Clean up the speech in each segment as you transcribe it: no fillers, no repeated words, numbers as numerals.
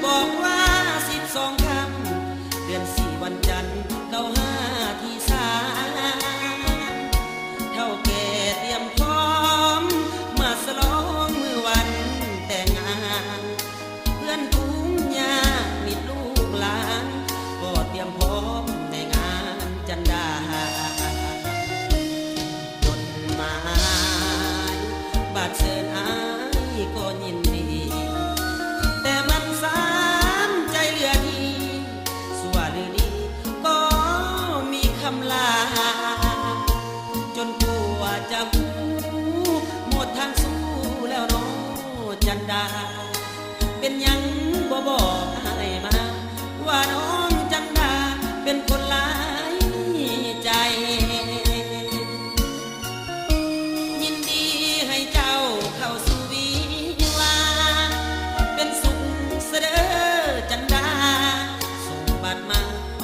บอกว่า12 ค่ำเดือน4 วันจันทร์เข้า5 ที่3เท่าแก่เตรียมพร้อมมาฉลองมื้อวันแต่งงานเพื่อนฝูงญาติมิตรลูกหลานก็เตรียมพร้อมในงานจันดาจดหมายบัตรเชิญอายก็ยินดีแต่มันสามใจเหลือดีสัวหรือดีก็มีคำลาจนกว่าจะหูหมดทางสู้แล้วน้องจันดาเป็นยังบ่บอกให้มาว่าน้องจันดาเป็นคนหลายใจยินดีให้เจ้าเข้าสู่วิวาเป็นสุขเสด็จจันดาส่งบัตรมา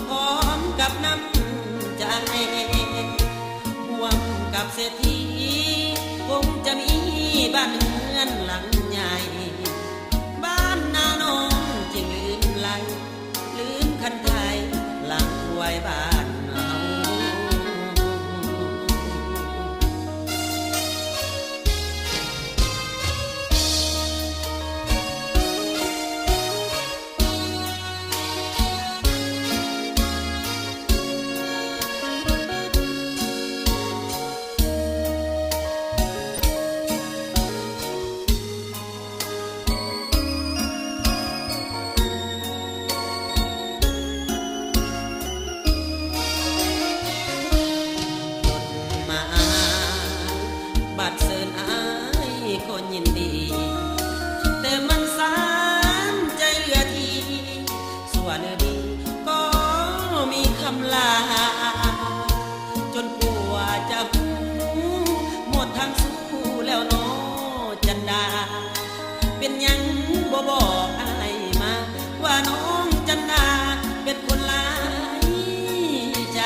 พร้อมกับน้ำใจร่วมกับเศรษฐีคงจะมีบ้านเรือนหลังใหญ่บ้านนาน้องจึงลืมไหลลืมคันไทยหลังไว้บ้านเฮาบัตรเชิญอายก็ยินดีแต่มันสามใจเหลือทีส่วนดีก็มีคำลาจนกว่าจะหูหมดทางสู้แล้วน้อจันดาเป็นยังบ่บอกอายมาว่าน้องจันดาเป็นคนหลายใจ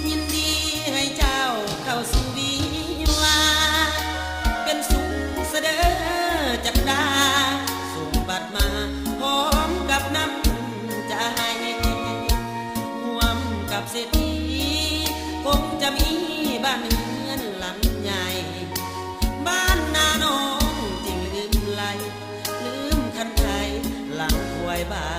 ยินดีให้เจ้าเข้าสู่วิวาเป็นสุขเสด็จจันดาส่งบัตรมาพร้อมกับน้ำใจร่วมกับเศรษฐีคงจะมีบ้านเรือนหลังใหญ่บ้านนาน้องจึงลืมไหลลืมคันไทยหลังควยบ้าน